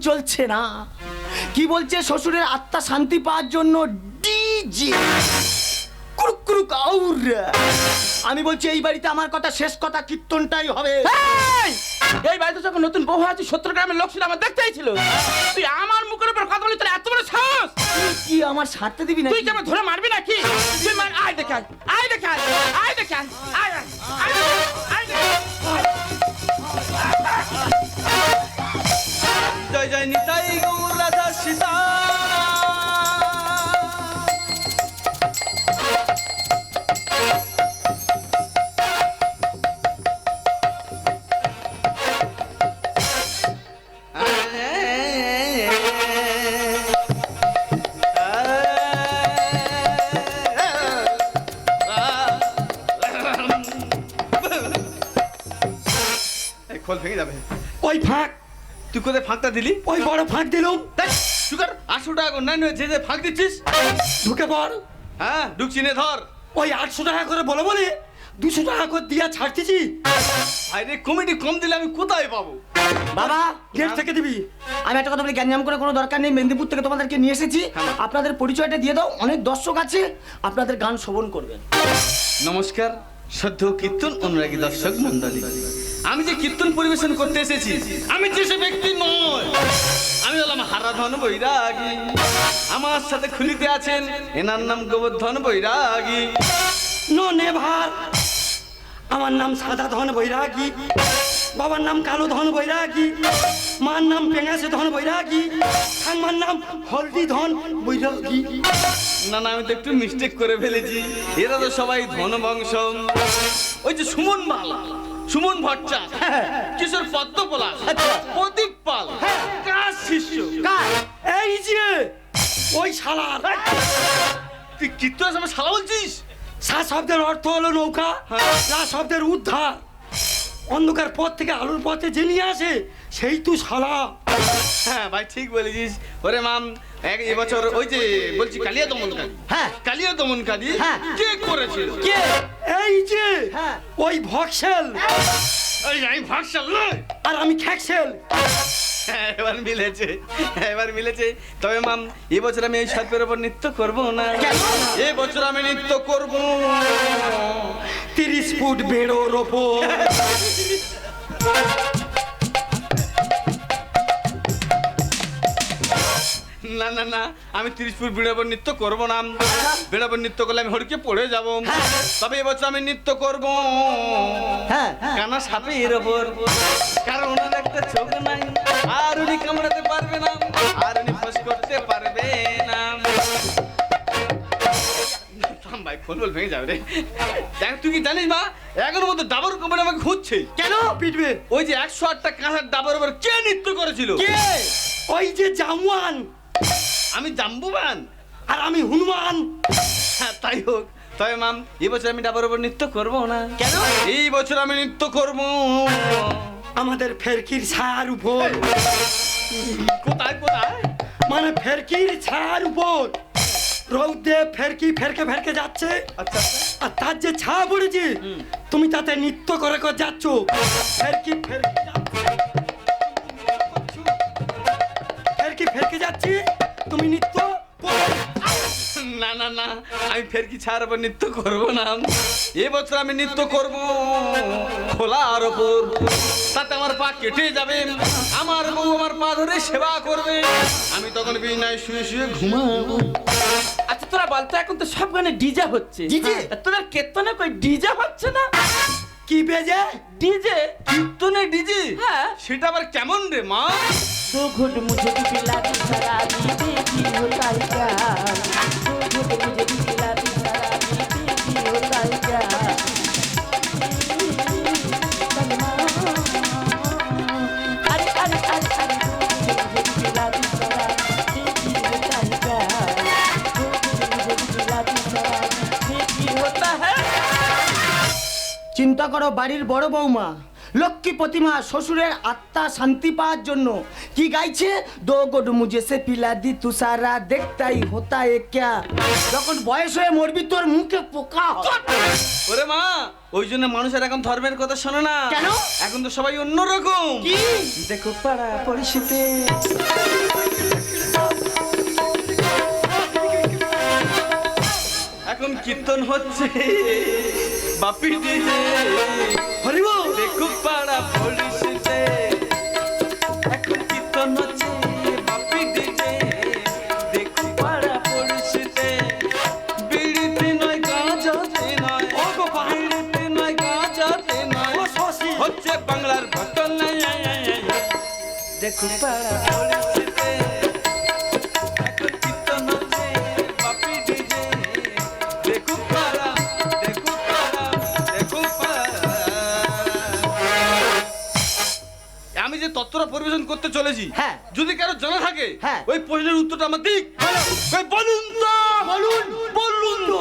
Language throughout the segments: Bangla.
চলছে না। কি বলছে শ্বশুরের আত্মা শান্তি পাওয়ার জন্য ডিজে কুরুক কুরুক আউর। আমি বলছি এই বাড়িতে আমার কথা শেষ কথা, কীর্তনটাই হবে। এই বাড়িতে যখন নতুন বউ আছে 70 গ্রামের লোক ছিল আমার দেখতে চাইছিল, তুই আমার মুখের উপর কথা বলি, তোর এত বড় সাহস! কি আমার ছাড়তে দিবি না? তুই কি আমার ধরে মারবি নাকি? তুই মার, আয় দেখে আয়, আয় দেখে আয়, আয় দেখে আয়, আয় আয়, আয় আয় দেখে আয়। জয় জয় নিতাই গৌর রাধা সীতা। খোল ভেঙে যাবে। ওই ফাঁক, তুই কোথায় ফাঁকটা দিলি? ওই বড় ফাঁক দিলাম। সুগার 800 টাকা করে নাই যে যে ফাঁক দিচ্ছিস। ঢুকে পড়। হ্যাঁ ঢুকছি নে ধর। ওই 800 টাকা করে বলে বলে 200 টাকা করে দিয়া ছাড়তেছি। আরে কমিটি কম দিলে আমি কোথায় পাবো? বাবা গেট থেকে দিবি। আমি একটা কথা বলি, গ্যাঞ্জাম করে কোনো দরকার নেই। মেদিনীপুর থেকে তোমাদেরকে নিয়ে এসেছি, আপনাদের পরিচয়টা দিয়ে দাও। অনেক দর্শক আছে, আপনাদের গান শ্রবণ করবেন। নমস্কার শ্রদ্ধ কীর্তন অনুরাগী দর্শক মন্ডলী, আমি যে কীর্তন পরিবেশন করতে এসেছি আমি যে সে ব্যক্তি নয়। আমি হলাম হারাধন বৈরাগী। আমার সাথে খুলিতে আছেন, এনার নাম গোবর্ধন বৈরাগী। No never. আমার নাম সাদা ধন বৈরাগী, বাবার নাম কালো ধন বৈরাগী, মার নাম পেঙ্গাসে ধন বৈরাগী, ঠাম্মার নাম হলদি ধন বৈরাগী। না না, আমি তো একটু মিস্টেক করে ফেলেছি। এরা তো সবাই ধন বংশ। ওই যে সুমন পাল, সুমন ভট্টাচার্য, কিশোর পদ্ম পলাশ, প্রদীপ পাল, কার শিষ্য? এই যে ওই শালার। তুই কীর্তন আমার শালা বলছিস? সা শব্দের অর্থ হলো নৌকা, লা শব্দের উদ্ধার। অন্ধকার পথ থেকে আলোর পথে যে নিয়ে আসে সেই তুই শালা। হ্যাঁ ভাই ঠিক বলেছিস। ওরে মাম, এবছর ওই যে বলছি কালিয়া দমনকারী, হ্যাঁ কালিয়া দমনকারী হ্যাঁ। কে করেছিল? কে? এই যে হ্যাঁ। ওই ভক্সেল। ওই আমি ভাগশাল নয়, আর আমি খ্যাকসেল। হ্যাঁ, এবার মিলেছে, এবার মিলেছে। তবে মাম এবছর আমি এই সর্পের ওপর নৃত্য করবো না। কেন? এবছর আমি নৃত্য করব 30 ফুট বেড়োর ওপর। না না না, আমি 30 ফুট বেড়াবো নৃত্য করবো না। বেড়াবো নৃত্য করলে আমি হড়কে পড়ে যাব। তবে এবছর আমি নৃত্য করব হ্যাঁ কানা সাপের ওপর, কারণ ওনার একটা চোখ নাই, আর উনি কামড়াতে পারবে না, আর উনি ফস করতে পারবে না। ভাই ফোন বল ভেঙে যাবে রে। দেখ তুই কি জানিস মা, এখনো মতো ডাবর কোম্পানি আমাকে খুঁজছে। কেন পিটবে? ওই যে 108টা কাঁসার ডাবর ওপর কে নৃত্য করেছিল? কে? ওই যে জামওয়ান। আমি জাম্বুবান আর আমি হনুমান। হ্যাঁ তাই হোক। তবে মাম এবছর আমি ডাবর ওপর নৃত্য করবো না। কেন? এই বছর আমি নৃত্য করব আমাদের ফেরকির ছায়ার উপর। কোথায় কোথায়? মানে ফেরকির ছায়ার উপর রৌদে ফেরকি ফেরকে ফেরকে যাচ্ছে, আচ্ছা আর তার যে ছায়া পড়েছে তুমি তাতে নৃত্য করে করে যাচ্ছ। ফেরকি ফেরকি যাচ্ছে, ফেরকি ফেরকে যাচ্ছি, তুমি নৃত্য করো। না না না, আমি ফেরকি ছায়ার ওপর নৃত্য করব না। এবছর আমি নৃত্য করব খোলার ওপর। তাতে আমার পা কেটে যাবে, আমার বউ আমার পা ধরে সেবা করবে, আমি তখন বিছানায় শুয়ে শুয়ে ঘুমাবো। আচ্ছা তোরা বলতো, এখন তো সব গানে ডিজে হচ্ছে, ডিজে? তোদের কীর্তনে কই ডিজে হচ্ছে না? কি বেজে? ডিজে? কীর্তনে ডিজি? হ্যাঁ। সেটা আবার কেমন রে মা? दो घुट मुझे भी पिला दी शराबी, देखी होता है क्या? दो घुट मुझे भी पिला दी शराबी, देखी होता है क्या? अरे अरे अरे अरे, दो घुट मुझे भी पिला दी शराबी, देखी होता है क्या? दो घुट मुझे भी पिला दी शराबी, देखी होता है। চিন্তা করো, বাড়ির বড় বৌমা লক্ষ্মী প্রতিমা শ্বশুরের আত্মা শান্তি পাওয়ার জন্য কি গাইছে? দো গোড মুঝে সে পিলা দি তুষারা দেখতাই হোতা এ ক্যা। যখন বয়স হয়ে মরবি তোর মুখে পোকা হয়। ওরে মা, ওই জন্য মানুষের এখন ধর্মের কথা শোনে না। কেন? এখন তো সবাই অন্যরকম। কি? দেখো পাড়া পড়শিতে কীর্তন হচ্ছে বাপি ডিজে হরিব দেখো পাড়া পড়শিতে এখন কীর্তন হচ্ছে বাপি ডিজে দেখো পাড়া পড়শিতে বিড়িতে নয় গাঁজাতে নয় ও গোপাল বিড়িতে নয় গাঁজাতে নয় ও শশী হচ্ছে বাংলার ভটল নাই দেখো পাড়া পড়শিতে এখন কীর্তন হচ্ছে বাপি ডিজে দেখো পাড়া দেখো পাড়া দেখো পাড়া। আমি যে তত্ত্বটা পরিবেশন করতে চলেছি হ্যাঁ। যদি কারো জানা থাকে হ্যাঁ। ওই প্রশ্নের উত্তরটা আমার দিক ওই বলুন তো বলুন তো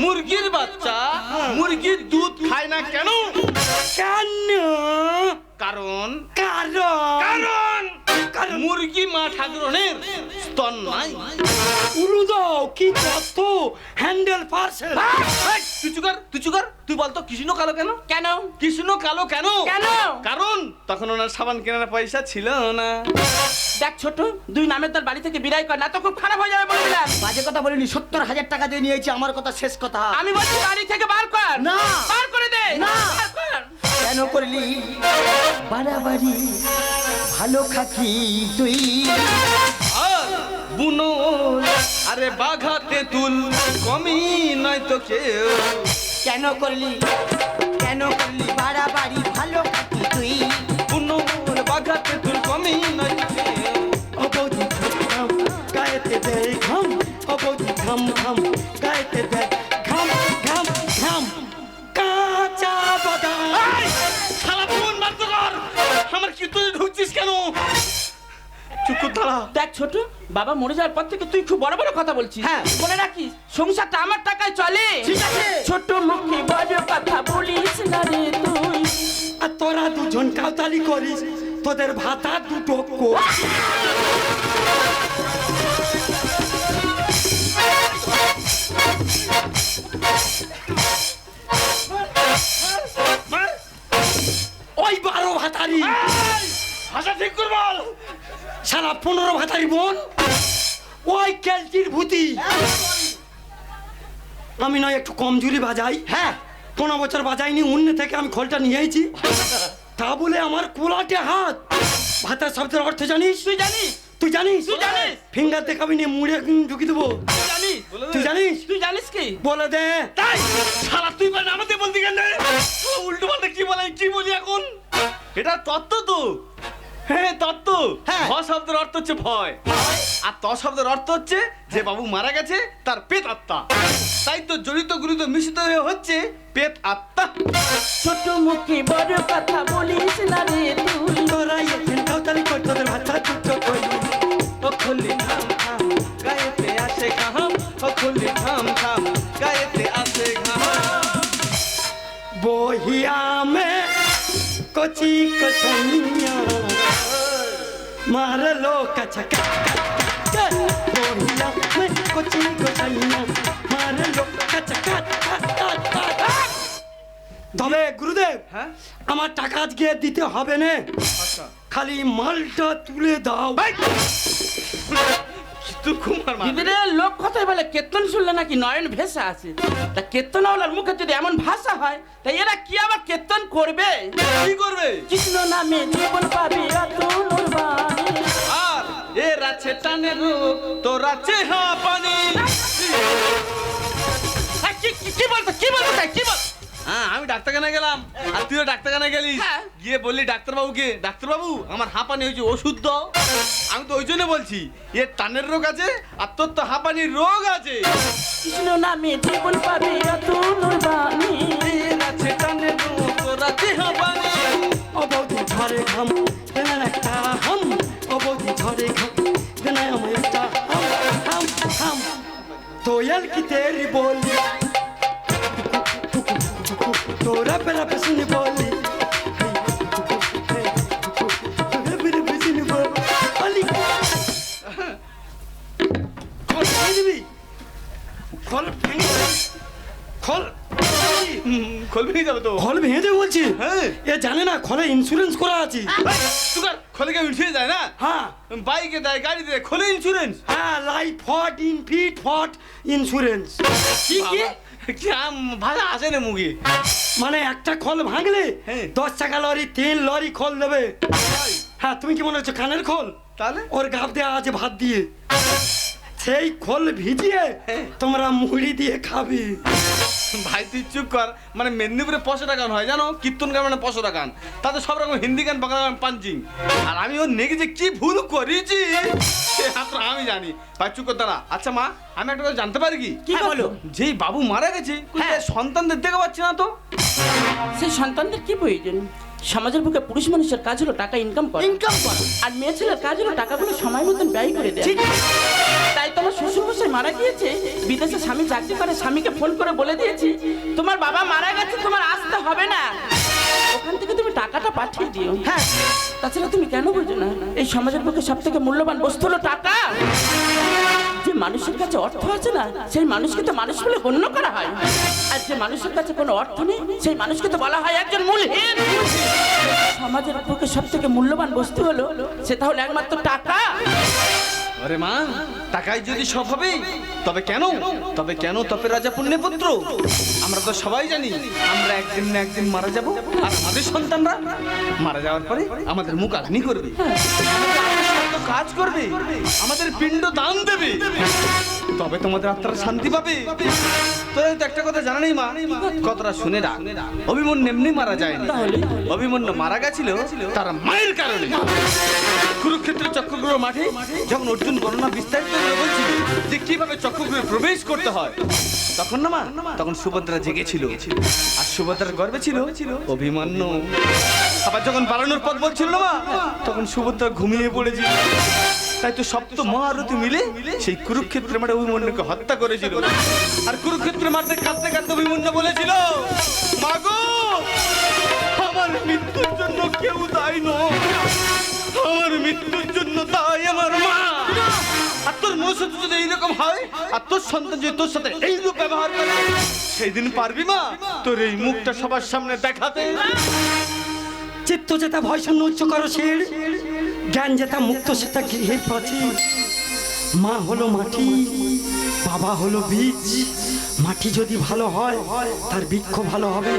মুরগির বাচ্চা মুরগির দুধ খায় না কেন কেন কারণ কারণ কারণ মুরগি মা ঠাকুরনের স্তন নাই উলুদাও কি তথ্য হ্যান্ডেল পার্সেল তুই চুকার তুই বলতো কৃষ্ণ কালো কেন কেন কৃষ্ণ কালো কেন কেন? কারণ তখন ওনার সাবান কেনার পয়সা ছিল না দেখ ছোট দুই নামের দল বাড়ি থেকে বিদায় কর না তো খুব খারাপ হয়ে যাবে বলে দিলাম বাজে কথা বলিনি 70,000 টাকা দিয়ে নিয়েছি আমার কথা শেষ কথা আমি বলছি বাড়ি থেকে বার কর না। বার করে দে না। বার কর। কেন করলি বাড়াবাড়ি ভালো খাকি তুই আর বুনো আরে বাঘাতে তুল কমি নয় তো কেউ কেন করলি বাড়াবাড়ি ভালো খাকি তুই বুনো বাঘাতে তুল কমি নয় তো কেউ ও বৌদি ঘাম গায়েতে দে ঘাম ও বৌদি ঘাম ঘাম গায়েতে দে ঘাম ঘাম ঘাম কাঁচা বাদাম শালা ফোন বন্ধ কর আমার কি তুই ঢুকছিস কেন চুপ কর দাঁড়া দেখ ছোট বাবা মরে যাওয়ার পর থেকে তুই খুব বড় বড় কথা বলছিস হ্যাঁ। মনে রাখিস সংসারটা আমার টাকায় চলে ঠিক আছে। ছোট মুখে বড় কথা বলিস না রে তুই আর তোরা দুজন কাউতালি করিস তোদের ভাতা দুটো কো ওই 12 ভাতারি ভাষা ঠিক কর বল সারা 15 ভাতারি বোন ওই ক্যালটির ভূতি আমি নয় একটু কমজোরি বাজাই হ্যাঁ 15 বছর বাজাইনি অন্য থেকে আমি খোলটা নিয়েছি তা বলে আমার কোলাটে হাত ভাতার শব্দের অর্থ জানিস তুই জানিস তুই জানিস তুই জানিস? ফিঙ্গার দেখাবি নিয়ে মুড়ে ঢুকি দেবো তুই জানিস তুই জানিস তুই জানিস কি বলে দে তাই শালা তুই মানে আমাদের বলতে গেলে উল্টো পাল্টা কি বলে কি বলি এখন এটা তত্ত্ব তো হ্যাঁ তত্ত্ব হ্যাঁ। ভ শব্দের অর্থ হচ্ছে ভয় আর ত শব্দের অর্থ হচ্ছে যে বাবু মারা গেছে তার পেট আত্মা তাই তো জড়িত গুলিত মিশ্রিত হয়ে হচ্ছে পেট আত্মা ছোট মুখে বড় কথা বলিস না রে তুই তোরা এখানে কাউতালি কর তোদের ভাতা দুটো কই ও খুলি থাম থাম গায়েতে আসে ঘাম ও খুলি থাম থাম গায়েতে আসে ঘাম बोहिया में कोची कसैया मार लो कचका बोहिया में कोची कसैया मार लो कचका তবে গুরুদেব হ্যাঁ আমার টাকা আজকে দিতে হবে না আচ্ছা খালি মালটা তুলে দাও তুই কুমার মা দিদিরে লোক কথাই বলে কীর্তন শুনলে নাকি নয়ন ভেসে আছে তা কীর্তনওয়ালার মুখে যদি এমন ভাষা হয় তা এরা কি আবার কীর্তন করবে কি করবে কৃষ্ণ নামে জীবন পাবি অতুল বাণী আর এ রাছে টানে রূপ তো রাছে হা পানি কি বলতো কি বলতো তাই কি বল হ্যাঁ আমি ডাক্তারখানা গেলাম আর তুইও ডাক্তারখানা গেলিস হ্যাঁ। গিয়ে বললি ডাক্তারবাবুকে ডাক্তারবাবু আমার হাঁপানি হয়েছে ওষুধ দাও আমি তো ওই জন্য বলছি এর টানের রোগ আছে আর তোর তো হাঁপানির রোগ আছে কৃষ্ণ নামে জীবন পাবি অতুল বাণী এ রাছে টানে রূপ তো রাছে হা পানি অবধি ঝরে ঘাম দেনা একটা হাম অবধি ঝরে ঘাম দেনা আমার একটা হাম হাম হাম তোয়াল কি তেরি बोली तोरा पेरा पसंद बोली तोरा पेरा पसंद बोली खोल दिबी खोल खोल খোল ভেঙে যাবে তো। খল ভেঙে দেবে বলছি? হ্যাঁ। এ জানে না খলে ইন্স্যুরেন্স করা আছে। সুগার খোলে কেউ ইন্স্যুরেন্স দেয় না? হ্যাঁ বাইকে দেয়, গাড়ি দেয়, খোলে ইন্স্যুরেন্স। হ্যাঁ, লাইফ ফট ইন ফিট ফট ইন্স্যুরেন্স। কি কি কি ভাষা আসে না মুখে। মানে একটা খল ভাঙলে হ্যাঁ। 10 চাকা লরি 3 লরি খল দেবে। হ্যাঁ, তুমি কি মনে হচ্ছে কানের খোল? তাহলে ওর গাব দেওয়া আছে ভাত দিয়ে, সেই খোল ভিজিয়ে হ্যাঁ। তোমরা মুড়ি দিয়ে খাবে। ভাই তুই চুপ কর। মানে মেদিনীপুরে পশোটা গান হয় জানো, কীর্তন গান মানে পশোটা গান, তাতে সব রকম হিন্দি গান বাংলা গান পাঞ্চিং। আর আমি ওর নেগে যে কি ভুল করেছি সে মাত্র আমি জানি। ভাই চুপ কর দাঁড়া। আচ্ছা মা, আমি একটা কথা জানতে পারি কি? কি বলো? যেই বাবু মারা গেছে হ্যাঁ। সন্তানদের দেখতে পাচ্ছি না তো। সেই সন্তানদের কি প্রয়োজন? সমাজের বুকে পুরুষ মানুষের কাজ হলো টাকা ইনকাম করা, ইনকাম করো। আর মেয়ে ছেলের কাজ হলো টাকাগুলো সময় মতন ব্যয় করে দেয়। ঠিক। তাই তোমার শ্বশুর মশাই মারা গিয়েছে, বিদেশে স্বামী চাকরি করে, স্বামীকে ফোন করে বলে দিয়েছি তোমার বাবা মারা গেছে, তোমার আসতে হবে না, ওখান থেকে তুমি টাকাটা পাঠিয়ে দিও। হ্যাঁ। তাছাড়া তুমি কেন বুঝো না এই সমাজের পক্ষে সব থেকে মূল্যবান বস্তু হলো টাকা। যে মানুষের কাছে অর্থ আছে না, সেই মানুষকে তো মানুষ বলে গণ্য করা হয়, আর যে মানুষের কাছে কোনো অর্থ নেই সেই মানুষকে তো বলা হয় একজন মূলহীন। সমাজের পক্ষে সব থেকে মূল্যবান বস্তু হলো, সেটা হলো একমাত্র টাকা। আরে মা, টাকায় যদি সব হবে তবে কেন তবে রাজা পুণ্যপুত্র? আমরা তো সবাই জানি আমরা একদিন না একদিন মারা যাব, আর আমাদের সন্তানরা মারা যাওয়ার পরে আমাদের মুখ আগ্নি করবে, আমাদের কাজ করবে, আমাদের পিণ্ড দান দেবে, তবে তোমাদের আত্মার শান্তি পাবে। তো একটা কথা জানা নেই মা, কথাটা শুনে রাখ। অভিমন্যু এমনি মারা যায়নি, অভিমন্যু মারা গেছিল তার মায়ের কারণে। কুরুক্ষেত্রের চক্রগ্রহ মাঠে যখন অর্জুন বর্ণনা বিস্তারিত করে বলছিল যে কিভাবে চক্রগ্রহে প্রবেশ করতে হয়, তখন না মা, তখন সুভদ্রা জেগেছিল, আর সুভদ্রার গর্ভে ছিল অভিমন্যু। আবার যখন পালানোর পথ বলছিল না মা, তখন সুভদ্রা ঘুমিয়ে পড়েছিল। তাই তো সপ্ত মহারথী মিলে সেই কুরুক্ষেত্রের মাঠে অভিমন্যুকে হত্যা করেছিল। আর কুরুক্ষেত্রের মাঠে কাঁদতে কাঁদতে অভিমন্যু বলেছিল, মাগো আমার মৃত্যুর জন্য কেউ দায়ী নয়, আমার মৃত্যুর জন্য দায়ী আমার মা। আর তোর মনুষ্যত্ব যদি এইরকম হয়, আর তোর সন্তান যদি তোর সাথে এইরূপ ব্যবহার করে, সেই দিন পারবি মা তোর এই মুখটা সবার সামনে দেখাতে? চিত্ত যেটা ভয় শূন্য উচ্চ করো শির, জ্ঞান যেটা মুক্ত সেটা গৃহের প্রাচীর। মা হলো মাটি, বাবা হলো বীজ। মাটি যদি ভালো হয় তার বৃক্ষ ভালো হবে,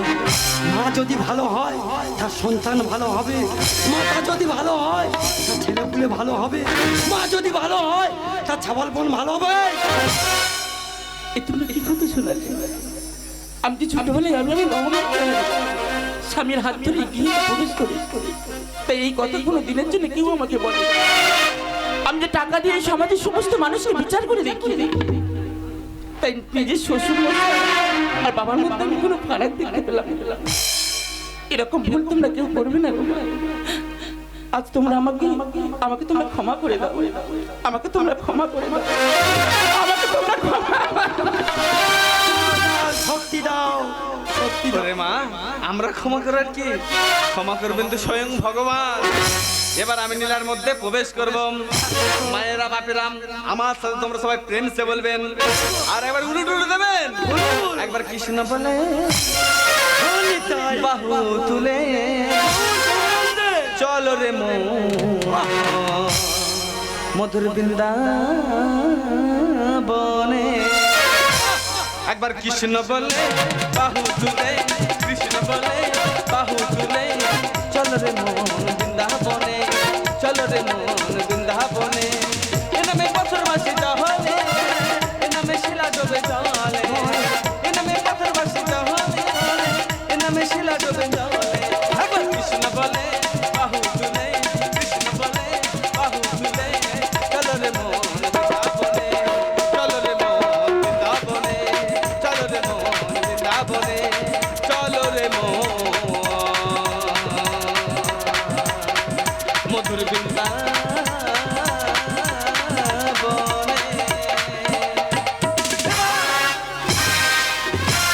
মা যদি ভালো হয় তার সন্তান ভালো হবে, মাতা যদি ভালো হয় তার ছেলেপুলে ভালো হবে, মা যদি ভালো হয় তার ছাবাল বোন ভালো হবে। এ তুমি কি কথা শোনালে? আমি যে ছোটবেলায় আমি স্বামীর হাত ধরে গিয়ে প্রবেশ করি, তাই এই কথাগুলো দিনের জন্য কেউ আমাকে বলে। আমি যে টাকা দিয়ে সমাজের সমস্ত মানুষকে বিচার করে দেখিয়ে দিই, তাই নিজের শ্বশুর আর বাবার মধ্যে আমি কোনো ফারাক দেখতে পেলাম না। এরকম ভুল তোমরা কেউ করবে না। আজ তোমরা আমাকে তোমরা ক্ষমা করে দাও, আমাকে তোমরা ক্ষমা করে দাও, আমাকে তোমরা ক্ষমা। শক্তি দাও, শক্তি দাও। ওরে মা, আমরা ক্ষমা করার কি? ক্ষমা করবেন তো স্বয়ং ভগবান। এবার আমি নীলার মধ্যে প্রবেশ করব। মায়েরা বাপেরা আমার সাথে তোমরা সবাই প্রেম সে বলবেন, আর একবার উলুট উলু দেবেন। একবার কৃষ্ণ বলে বাহু তুলে চলো রে মধুর বৃন্দাবনে। একবার কৃষ্ণ বলে বাহু তুলে, কৃষ্ণ বলে বাহু তুলে চলো রে মন বৃন্দাবনে, চলো রে মন বৃন্দাবনে। এ নামে বছর মাসে জহলে, এ নামে শিলা ডোবে জলে, এ নামে পাথর মাসে জহলে, এ নামে শিলা ডোবে জলে। একবার কৃষ্ণ বলে বাহু তুলে, কৃষ্ণ বলে বাহু তুলে চলো রে মন বৃন্দাবনে, চলো রে মন বৃন্দাবনে, চলো রে মন বৃন্দাবনে, চলো রে মধুর বৃন্দা